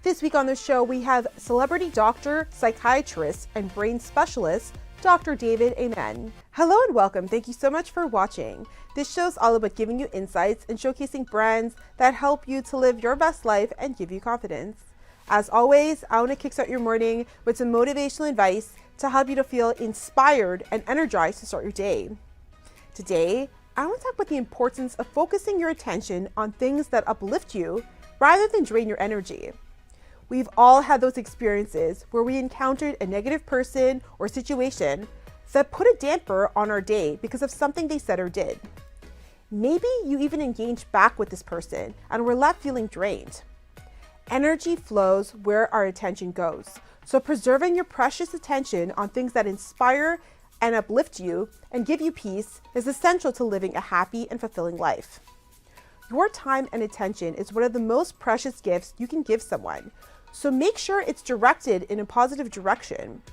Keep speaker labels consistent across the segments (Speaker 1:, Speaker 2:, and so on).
Speaker 1: This week on the show, we have celebrity doctor, psychiatrist, and brain specialist, Dr. David Amen. Hello and welcome. Thank you so much for watching. This show is all about giving you insights and showcasing brands that help you to live your best life and give you confidence. As always, I want to kickstart your morning with some motivational advice to help you to feel inspired and energized to start your day. Today, I want to talk about the importance of focusing your attention on things that uplift you rather than drain your energy. We've all had those experiences where we encountered a negative person or situation that put a damper on our day because of something they said or did. Maybe you even engaged back with this person and were left feeling drained. Energy flows where our attention goes. So preserving your precious attention on things that inspire and uplift you and give you peace is essential to living a happy and fulfilling life. Your time and attention is one of the most precious gifts you can give someone. So make sure it's directed in a positive direction.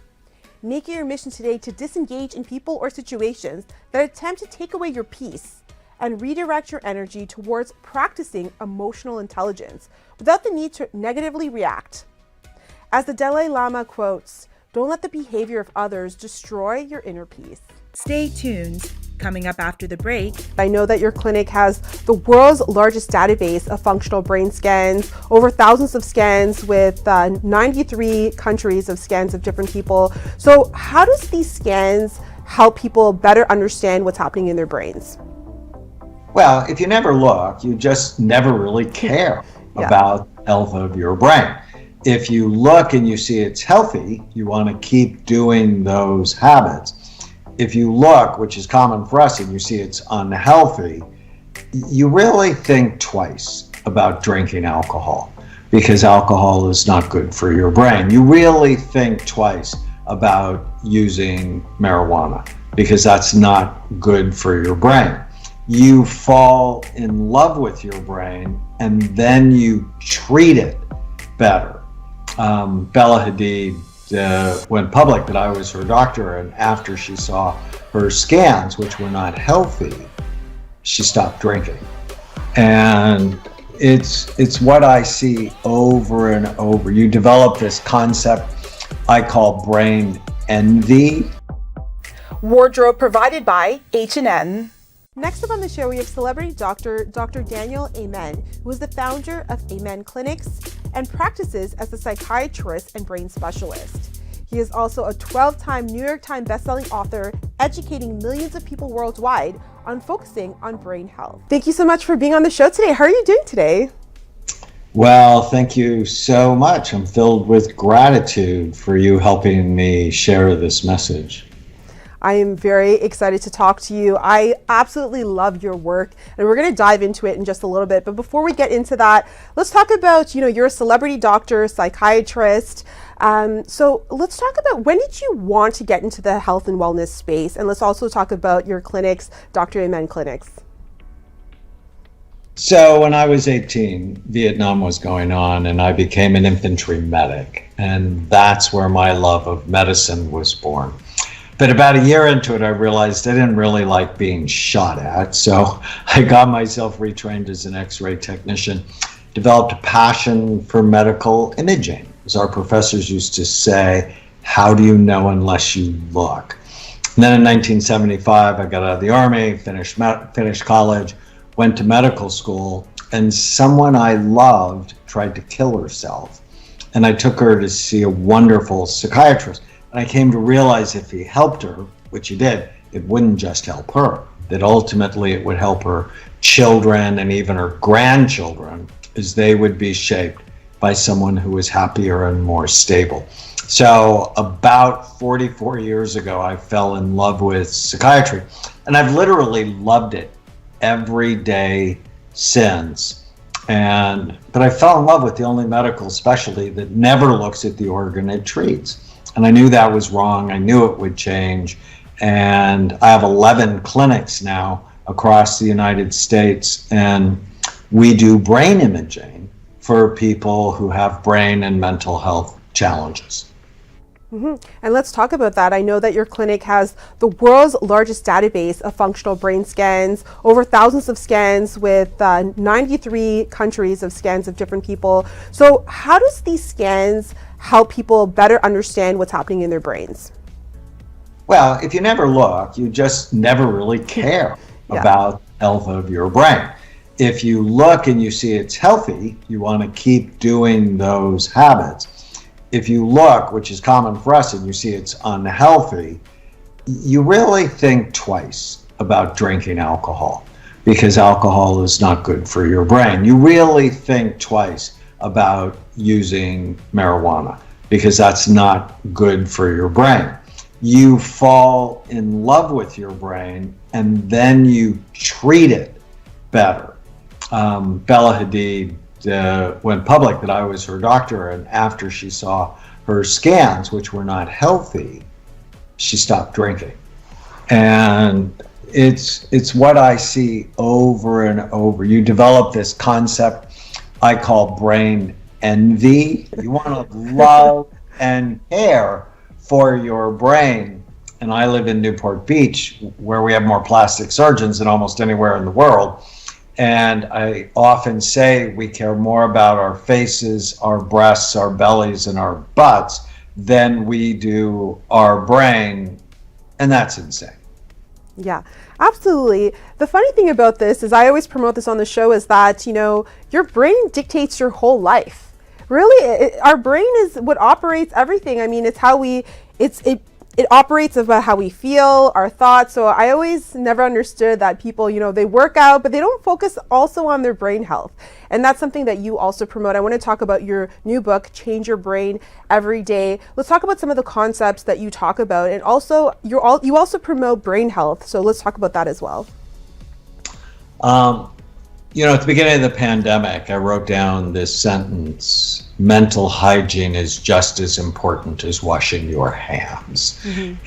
Speaker 1: Make it your mission today to disengage in people or situations that attempt to take away your peace and redirect your energy towards practicing emotional intelligence without the need to negatively react. As the Dalai Lama quotes, "Don't let the behavior of others destroy your inner peace."
Speaker 2: Stay tuned. Coming up after the break,
Speaker 1: I know that your clinic has the world's largest database of functional brain scans, over thousands of scans with 93 countries of scans of different people. So how does these scans help people better understand what's happening in their brains?
Speaker 3: Well, if you never look, you just never really care about the health of your brain. If you look and you see it's healthy, you want to keep doing those habits. If you look, which is common for us, and you see it's unhealthy, you really think twice about drinking alcohol because alcohol is not good for your brain. You really think twice about using marijuana because that's not good for your brain. You fall in love with your brain and then you treat it better. Bella Hadid went public that I was her doctor, and after she saw her scans, which were not healthy, she stopped drinking. And it's what I see over and over. You develop this concept I call brain envy.
Speaker 2: wardrobe provided by H&M.
Speaker 1: Next up on the show, we have celebrity doctor, Dr. Darriel Amen, who is the founder of Amen Clinics and practices as a psychiatrist and brain specialist. He is also a 12-time New York Times bestselling author, educating millions of people worldwide on focusing on brain health. Thank you so much for being on the show today. How are you doing today?
Speaker 3: Well, thank you so much. I'm filled with gratitude for you helping me share this message.
Speaker 1: I am very excited to talk to you. I absolutely love your work, and we're going to dive into it in just a little bit. But before we get into that, let's talk about, you're a celebrity doctor, psychiatrist. So let's talk about, when did you want to get into the health and wellness space? And let's also talk about your clinics, Dr. Amen Clinics.
Speaker 3: So when I was 18, Vietnam was going on, and I became an infantry medic. And that's where my love of medicine was born. But about a year into it, I realized I didn't really like being shot at. So I got myself retrained as an X-ray technician, developed a passion for medical imaging. As our professors used to say, how do you know unless you look? And then in 1975, I got out of the Army, finished college, went to medical school, and someone I loved tried to kill herself. And I took her to see a wonderful psychiatrist. And I came to realize if he helped her, which he did, it wouldn't just help her, that ultimately it would help her children and even her grandchildren, as they would be shaped by someone who was happier and more stable. So about 44 years ago, I fell in love with psychiatry, and I've literally loved it every day since. But I fell in love with the only medical specialty that never looks at the organ it treats. And I knew that was wrong. I knew it would change. And I have 11 clinics now across the United States. And we do brain imaging for people who have brain and mental health challenges.
Speaker 1: And let's talk about that. I know that your clinic has the world's largest database of functional brain scans, over thousands of scans with 93 countries of scans of different people. So how does these scans help people better understand what's happening in their brains?
Speaker 3: Well, if you never look, you just never really care about the health of your brain. If you look and you see it's healthy, you want to keep doing those habits. If you look, which is common for us, and you see it's unhealthy, you really think twice about drinking alcohol because alcohol is not good for your brain. You really think twice about using marijuana because that's not good for your brain. You fall in love with your brain and then you treat it better. Bella Hadid went public that I was her doctor, and after she saw her scans, which were not healthy, she stopped drinking. And it's what I see over and over. You develop this concept I call brain envy. You want to love and care for your brain. And I live in Newport Beach, where we have more plastic surgeons than almost anywhere in the world. And I often say we care more about our faces, our breasts, our bellies, and our butts than we do our brain. And that's insane.
Speaker 1: Yeah, absolutely. The funny thing about this is I always promote this on the show is that, your brain dictates your whole life. Really, our brain is what operates everything. I mean, it's how it operates about how we feel, our thoughts. So I always never understood that people, they work out, but they don't focus also on their brain health. And that's something that you also promote. I want to talk about your new book, Change Your Brain Every Day. Let's talk about some of the concepts that you talk about. And also, you also promote brain health. So let's talk about that as well.
Speaker 3: At the beginning of the pandemic, I wrote down this sentence: mental hygiene is just as important as washing your hands.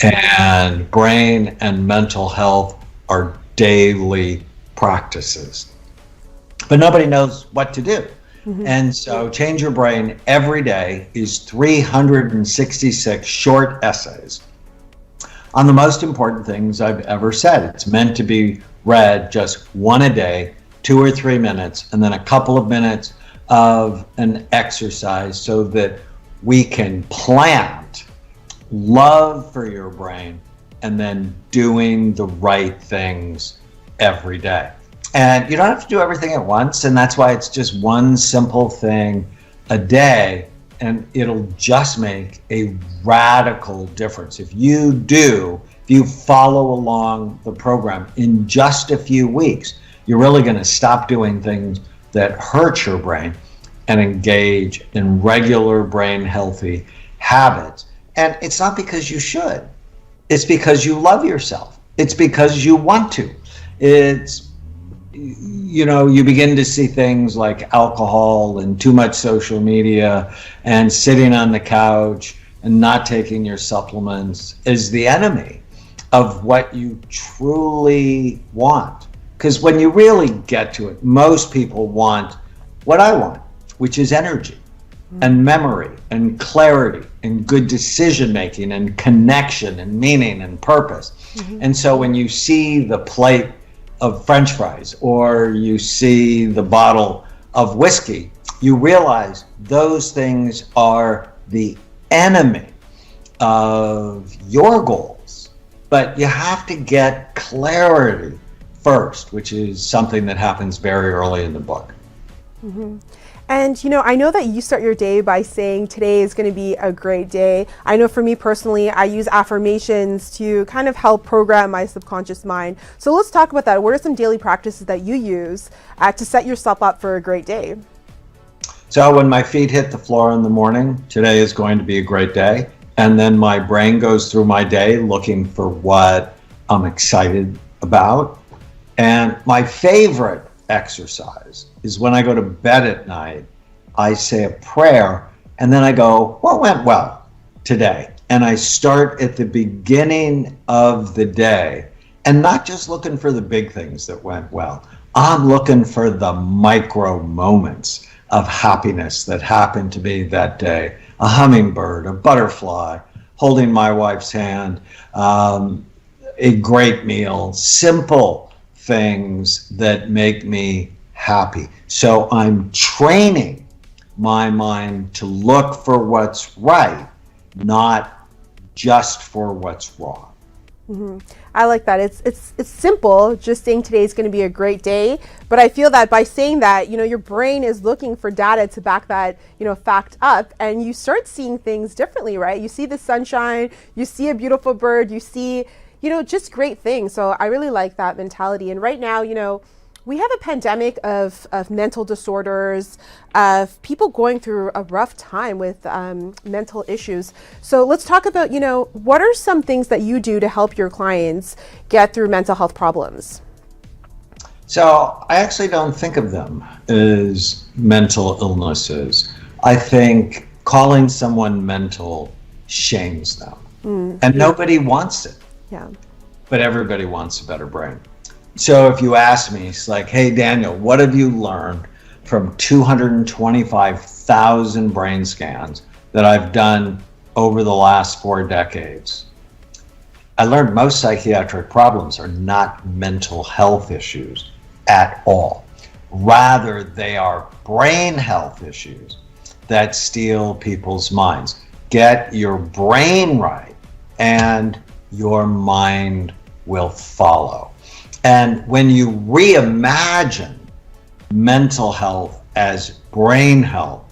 Speaker 3: And brain and mental health are daily practices. But nobody knows what to do. And so Change Your Brain Every Day is 366 short essays on the most important things I've ever said. It's meant to be read just one a day, 2 or 3 minutes, and then a couple of minutes of an exercise so that we can plant love for your brain and then doing the right things every day. And you don't have to do everything at once, and that's why it's just one simple thing a day, and it'll just make a radical difference. If you follow along the program in just a few weeks, you're really going to stop doing things that hurt your brain and engage in regular brain healthy habits. And it's not because you should. It's because you love yourself. It's because you want to. You begin to see things like alcohol and too much social media and sitting on the couch and not taking your supplements as the enemy of what you truly want. Because when you really get to it, most people want what I want, which is energy and memory and clarity and good decision making and connection and meaning and purpose. And so when you see the plate of French fries or you see the bottle of whiskey, you realize those things are the enemy of your goals. But you have to get clarity first, which is something that happens very early in the book.
Speaker 1: And I know that you start your day by saying today is going to be a great day. I know for me personally, I use affirmations to kind of help program my subconscious mind. So let's talk about that. What are some daily practices that you use to set yourself up for a great day?
Speaker 3: So when my feet hit the floor in the morning, today is going to be a great day. And then my brain goes through my day looking for what I'm excited about. And my favorite exercise is when I go to bed at night, I say a prayer and then I go, what went well today? And I start at the beginning of the day and not just looking for the big things that went well. I'm looking for the micro moments of happiness that happened to me that day. A hummingbird, a butterfly, holding my wife's hand, a great meal, simple things that make me happy. So I'm training my mind to look for what's right, not just for what's wrong.
Speaker 1: Mm-hmm. I like that. It's simple, just saying today is going to be a great day. But I feel that by saying that, your brain is looking for data to back that, fact up, and you start seeing things differently, right? You see the sunshine, you see a beautiful bird, you see, just great things. So I really like that mentality. And right now, we have a pandemic of mental disorders, of people going through a rough time with mental issues. So let's talk about, what are some things that you do to help your clients get through mental health problems?
Speaker 3: So I actually don't think of them as mental illnesses. I think calling someone mental shames them. And nobody wants it.
Speaker 1: Yeah.
Speaker 3: But everybody wants a better brain. So if you ask me, it's like, hey, Daniel, what have you learned from 225,000 brain scans that I've done over the last 4 decades? I learned most psychiatric problems are not mental health issues at all. Rather, they are brain health issues that steal people's minds. Get your brain right, and your mind will follow. And when you reimagine mental health as brain health,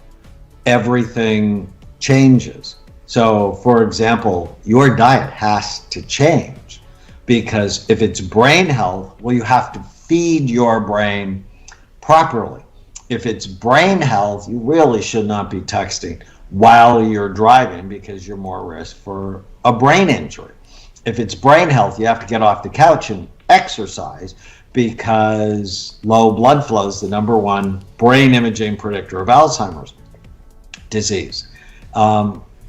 Speaker 3: everything changes. So, for example, your diet has to change, because if it's brain health, well, you have to feed your brain properly. If it's brain health, you really should not be texting while you're driving, because you're more risk for a brain injury. If it's brain health, you have to get off the couch and exercise, because low blood flow is the number one brain imaging predictor of Alzheimer's disease.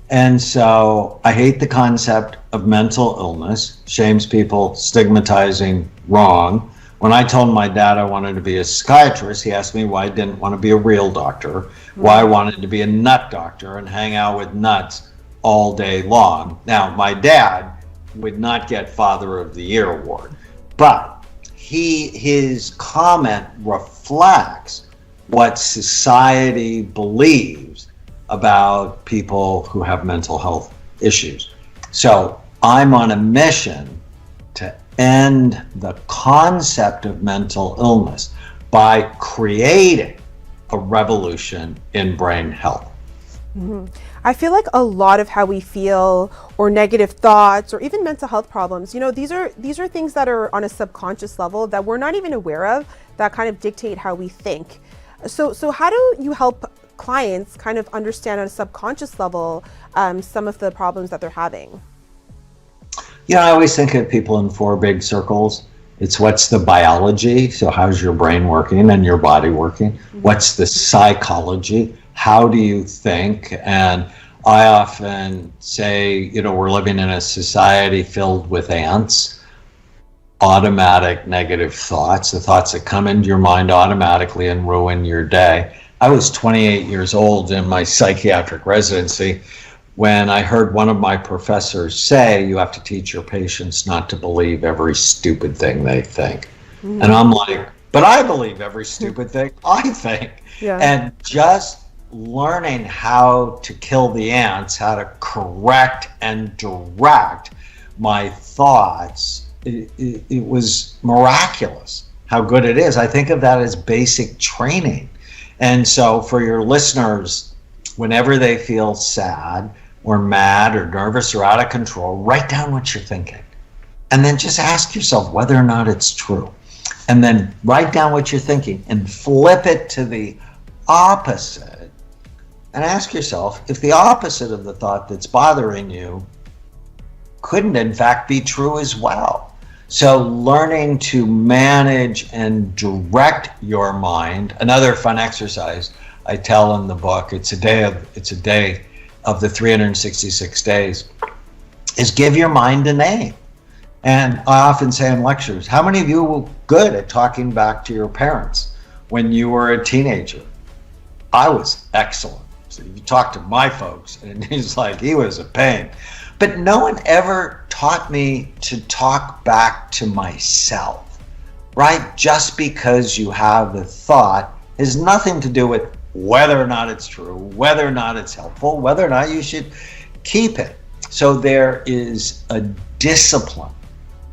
Speaker 3: And so I hate the concept of mental illness, shames people, stigmatizing wrong. When I told my dad I wanted to be a psychiatrist, he asked me why I didn't want to be a real doctor, why I wanted to be a nut doctor and hang out with nuts all day long. Now, my dad would not get Father of the Year award, but his comment reflects what society believes about people who have mental health issues. So I'm on a mission to end the concept of mental illness by creating a revolution in brain health.
Speaker 1: Mm-hmm. I feel like a lot of how we feel, or negative thoughts, or even mental health problems, these are things that are on a subconscious level that we're not even aware of, that kind of dictate how we think. So how do you help clients kind of understand on a subconscious level some of the problems that they're having?
Speaker 3: I always think of people in 4 big circles. It's what's the biology, so how's your brain working and your body working? Mm-hmm. What's the psychology? How do you think? And I often say, we're living in a society filled with ants, automatic negative thoughts, the thoughts that come into your mind automatically and ruin your day. I was 28 years old in my psychiatric residency when I heard one of my professors say, you have to teach your patients not to believe every stupid thing they think. Mm-hmm. And I'm like, but I believe every stupid thing I think. Yeah. And just learning how to kill the ants, how to correct and direct my thoughts, it was miraculous how good it is. I think of that as basic training. And so for your listeners, whenever they feel sad or mad or nervous or out of control, write down what you're thinking. And then just ask yourself whether or not it's true. And then write down what you're thinking and flip it to the opposite. And ask yourself if the opposite of the thought that's bothering you couldn't in fact be true as well. So learning to manage and direct your mind, another fun exercise I tell in the book, it's a day of the 366 days, is give your mind a name. And I often say in lectures, how many of you were good at talking back to your parents when you were a teenager? I was excellent. So you talk to my folks, and he's like, he was a pain. But no one ever taught me to talk back to myself, right? Just because you have the thought has nothing to do with whether or not it's true, whether or not it's helpful, whether or not you should keep it. So there is a discipline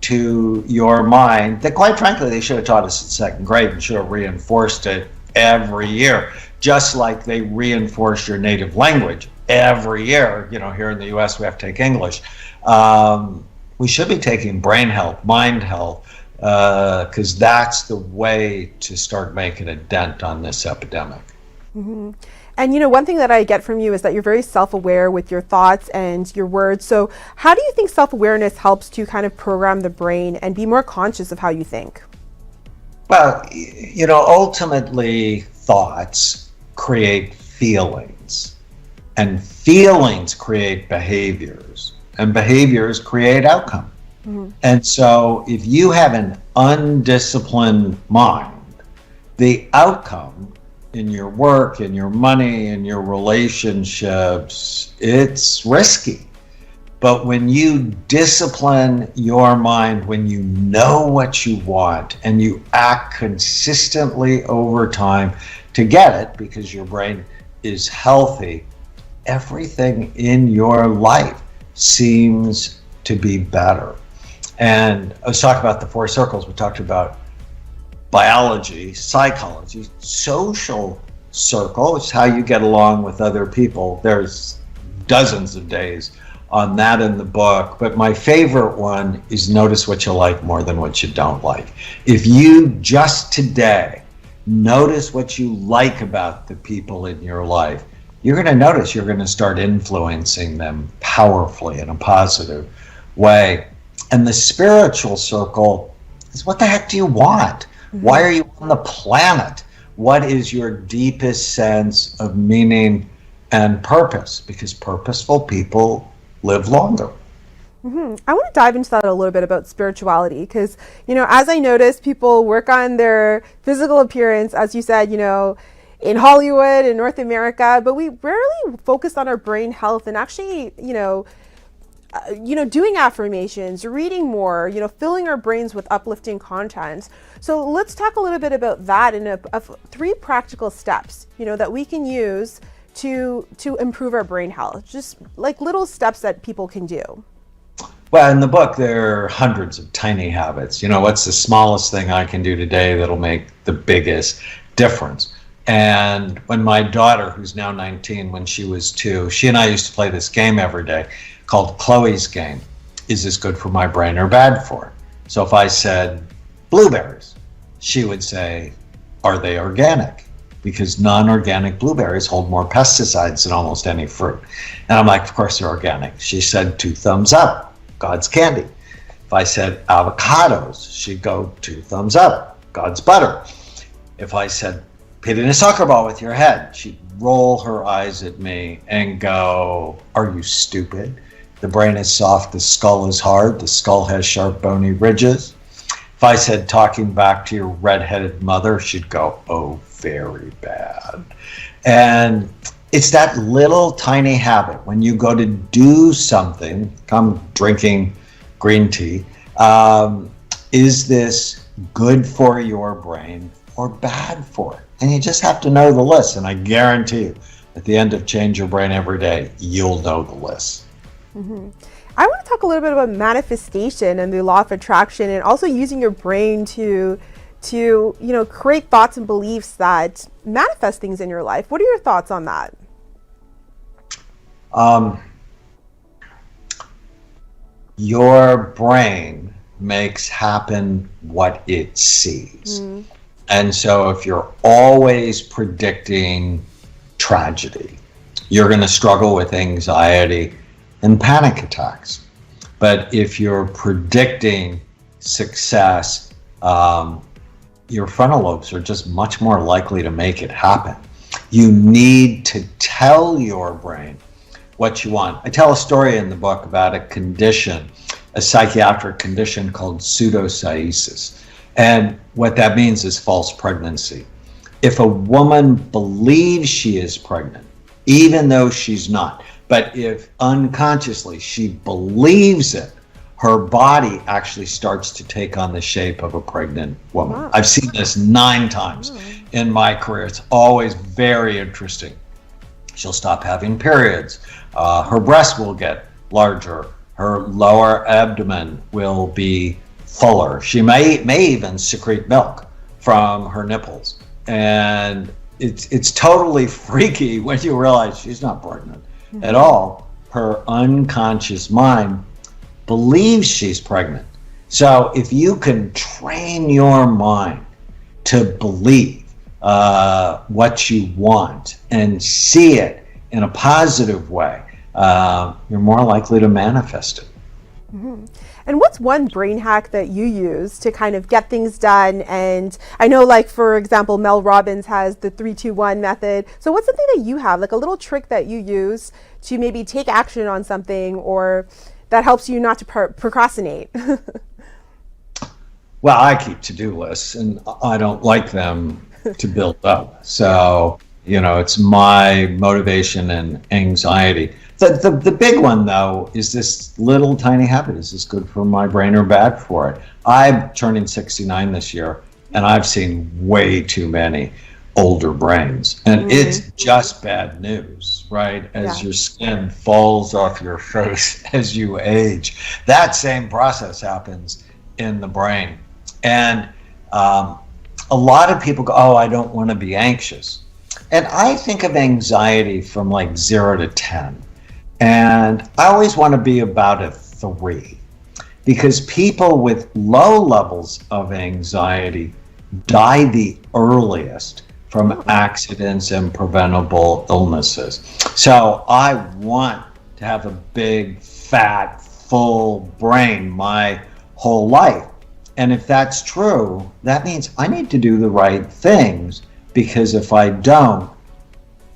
Speaker 3: to your mind that, quite frankly, they should have taught us in second grade and should have reinforced it every year, just like they reinforce your native language every year. You know, here in the US, we have to take English. We should be taking brain health, mind health, because that's the way to start making a dent on this epidemic.
Speaker 1: Mm-hmm. And you know, one thing that I get from you is that you're very self-aware with your thoughts and your words. So how do you think self-awareness helps to kind of program the brain and be more conscious of how you think?
Speaker 3: Well, you know, ultimately thoughts create feelings, and feelings create behaviors, and behaviors create outcome. Mm-hmm. And so if you have an undisciplined mind, the outcome in your work, in your money, in your relationships, it's risky. But when you discipline your mind, when you know what you want and you act consistently over time to get it, because your brain is healthy, everything in your life seems to be better. And I was talking about the four circles. We talked about biology, psychology, social circle is how you get along with other people. There's dozens of days on that in the book, but my favorite one is notice what you like more than what you don't like. If you just today notice what you like about the people in your life, you're going to notice you're going to start influencing them powerfully in a positive way. And the spiritual circle is, what the heck do you want? Why are you on the planet? What is your deepest sense of meaning and purpose? Because purposeful people live longer.
Speaker 1: Mm-hmm. I want to dive into that a little bit about spirituality because, you know, as I notice, people work on their physical appearance, as you said, you know, in Hollywood, in North America, but we rarely focus on our brain health and actually, doing affirmations, reading more, filling our brains with uplifting content. So let's talk a little bit about that in three practical steps, that we can use to improve our brain health, just like little steps that people can do.
Speaker 3: Well, in the book, there are hundreds of tiny habits. What's the smallest thing I can do today that'll make the biggest difference? And when my daughter, who's now 19, when she was 2, she and I used to play this game every day called Chloe's Game. Is this good for my brain or bad for it? So if I said blueberries, she would say, are they organic? Because non-organic blueberries hold more pesticides than almost any fruit. And I'm like, of course they're organic. She said 2 thumbs up, God's candy. If I said avocados, she'd go 2 thumbs up, God's butter. If I said hitting a soccer ball with your head, she'd roll her eyes at me and go, are you stupid? The brain is soft, the skull is hard, the skull has sharp bony ridges. If I said talking back to your redheaded mother, she'd go, oh, very bad. And it's that little tiny habit when you go to do something, come drinking green tea, is this good for your brain or bad for it? And you just have to know the list. And I guarantee you, at the end of Change Your Brain Every Day, you'll know the list.
Speaker 1: Mm-hmm. I want to talk a little bit about manifestation and the law of attraction, and also using your brain to create thoughts and beliefs that manifest things in your life. What are your thoughts on that?
Speaker 3: Your brain makes happen what it sees. Mm-hmm. And so if you're always predicting tragedy, you're going to struggle with anxiety and panic attacks. But if you're predicting success, your frontal lobes are just much more likely to make it happen. You need to tell your brain what you want. I tell a story in the book about a condition, a psychiatric condition called pseudocyesis. And what that means is false pregnancy. If a woman believes she is pregnant, even though she's not, But if unconsciously she believes it, her body actually starts to take on the shape of a pregnant woman.
Speaker 1: Wow.
Speaker 3: I've seen this 9 times in my career. It's always very interesting. She'll stop having periods. Her breasts will get larger. Her lower abdomen will be fuller. She may even secrete milk from her nipples. And it's totally freaky when you realize she's not pregnant at all. Her unconscious mind believes she's pregnant. So if you can train your mind to believe what you want and see it in a positive way, you're more likely to manifest it.
Speaker 1: Mm-hmm. And what's one brain hack that you use to kind of get things done? And I know, like, for example, Mel Robbins has the 3-2-1 method. So what's something that you have, like a little trick that you use to maybe take action on something, or that helps you not to procrastinate?
Speaker 3: Well, I keep to-do lists, and I don't like them to build up. So, it's my motivation and anxiety. The big one, though, is this little tiny habit. Is this good for my brain or bad for it? I'm turning 69 this year, and I've seen way too many older brains. And it's just bad news, right? As your skin falls off your face as you age. That same process happens in the brain. And a lot of people go, oh, I don't want to be anxious. And I think of anxiety from like 0 to 10. And I always want to be about a 3, because people with low levels of anxiety die the earliest from accidents and preventable illnesses. So I want to have a big, fat, full brain my whole life. And if that's true, that means I need to do the right things, because if I don't,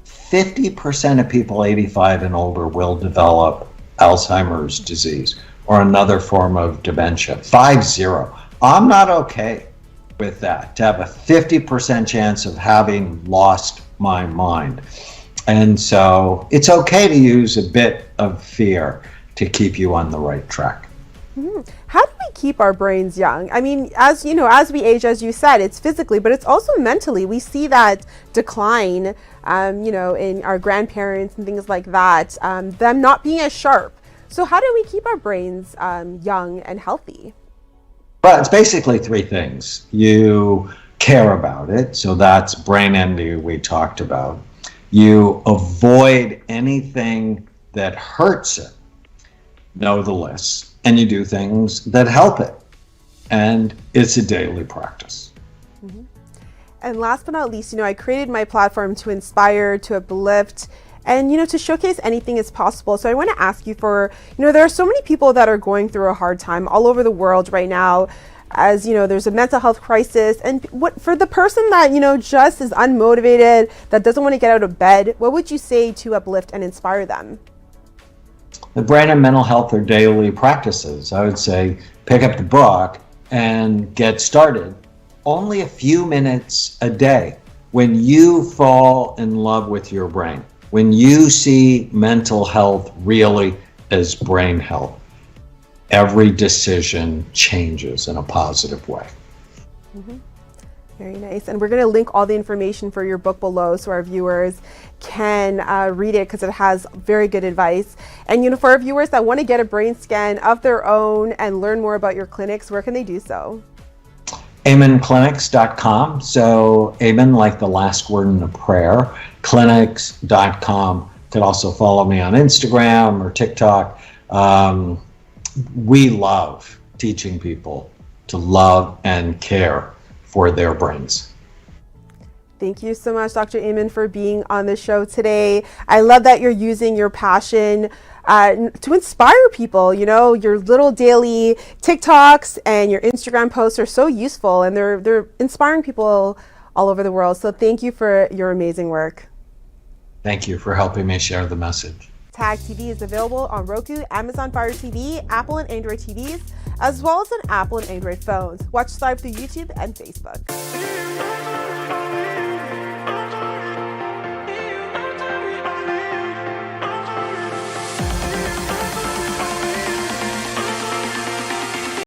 Speaker 3: 50% of people 85 and older will develop Alzheimer's disease or another form of dementia. 50. I'm not okay with that, to have a 50% chance of having lost my mind. And so it's okay to use a bit of fear to keep you on the right track.
Speaker 1: How do we keep our brains young? I mean, as we age, as you said, it's physically, but it's also mentally. We see that decline, in our grandparents and things like that, them not being as sharp. So how do we keep our brains young and healthy?
Speaker 3: Well, it's basically 3 things. You care about it, so that's brain envy we talked about. You avoid anything that hurts it, know the list. And you do things that help it. And it's a daily practice.
Speaker 1: Mm-hmm. And last but not least, I created my platform to inspire, to uplift, and, to showcase anything is possible. So I want to ask you for, there are so many people that are going through a hard time all over the world right now. As there's a mental health crisis. And what for the person that, just is unmotivated, that doesn't want to get out of bed, what would you say to uplift and inspire them?
Speaker 3: The brain and mental health are daily practices. I would say pick up the book and get started. Only a few minutes a day. When you fall in love with your brain, when you see mental health really as brain health, every decision changes in a positive way.
Speaker 1: Mm-hmm. Very nice. And we're going to link all the information for your book below so our viewers can read it, because it has very good advice. And, for our viewers that want to get a brain scan of their own and learn more about your clinics, where can they do so?
Speaker 3: amenclinics.com. So Amen, like the last word in a prayer, clinics.com. You could also follow me on Instagram or TikTok. We love teaching people to love and care for their brains.
Speaker 1: Thank you so much, Dr. Amen, for being on the show today. I love that you're using your passion to inspire people. Your little daily TikToks and your Instagram posts are so useful, and they're inspiring people all over the world. So thank you for your amazing work.
Speaker 3: Thank you for helping me share the message.
Speaker 1: Tag TV is available on Roku, Amazon Fire TV, Apple and Android TVs, as well as on Apple and Android phones. Watch live through YouTube and Facebook.